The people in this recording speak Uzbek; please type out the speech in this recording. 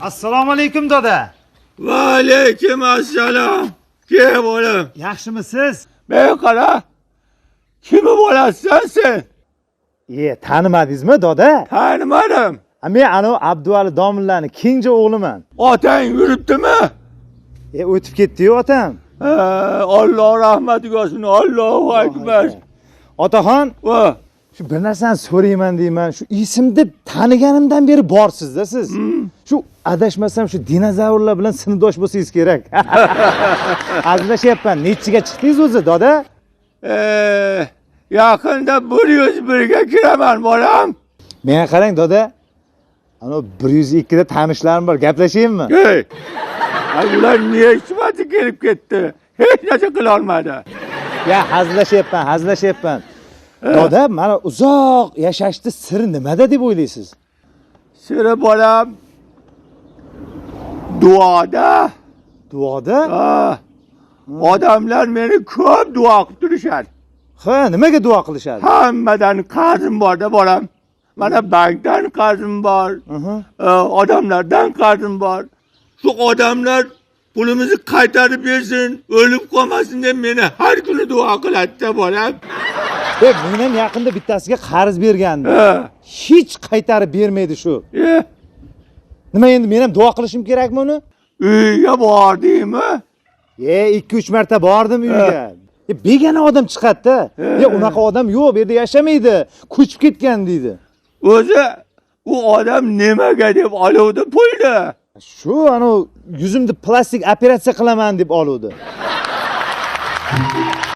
Assalomu alaykum doda. Va alaykum assalom. Kim o'g'lim? Yaxshimisiz? Men qara. Kimi bo'lasan sen? Tanimadingizmi doda? Tanimadim. Men Abduvali domillani kenja o'g'liman. Otang yuribdimi? O'tib ketdi-yu otam. Alloh rahmatiga olsin. Allohu akbar. Otaxon, Va shu bir narsani so'rayman deyman. Shu esimda taniganimdan beri borsiz-da siz. Shu adashmasam shu dinozavrlar bilan sinfdosh bo'lsangiz kerak. Azlashyapman. Nechiga chiqdingiz o'zi, doda? Yaqinda 101 ga kiraman, bolam. Menga qarang, doda. 102 da tanishlarim bor. Gaplashaymi? Hey. Ular niye hikmati kelib ketdi? Hech narsa qila olmadi. Hazlashyapman. Doda, mana uzoq yashashni siri nimada deb o'ylaysiz? Siri bolam duoda. Duoda? Odamlar meni ko'p duo qilib turishadi. Ha, nimaga duo qilishadi? Hammadan qarzim bor-da, bolam. Mana bankdan qarzim bor. Odamlardan qarzim bor. Shu odamlar pulimizni qaytarib bersin, o'lib qolmasin deb meni har kuni duo qiladi-da, bolam. Men ham yaqinda bittasiga qarz bergandim. Hech qaytarib bermaydi shu. Nima endi men ham duo qilishim kerakmi uni? Uyga bordingmi? 2-3 marta bordim uyga. Begona odam chiqadi-da. Unaqa odam yo'q, bu yerda yashamaydi. Ko'chib ketgan deydi. O'zi u odam nimaga deb oluvdi pulni? Shu yuzimda plastik operatsiya qilaman deb oluvdi.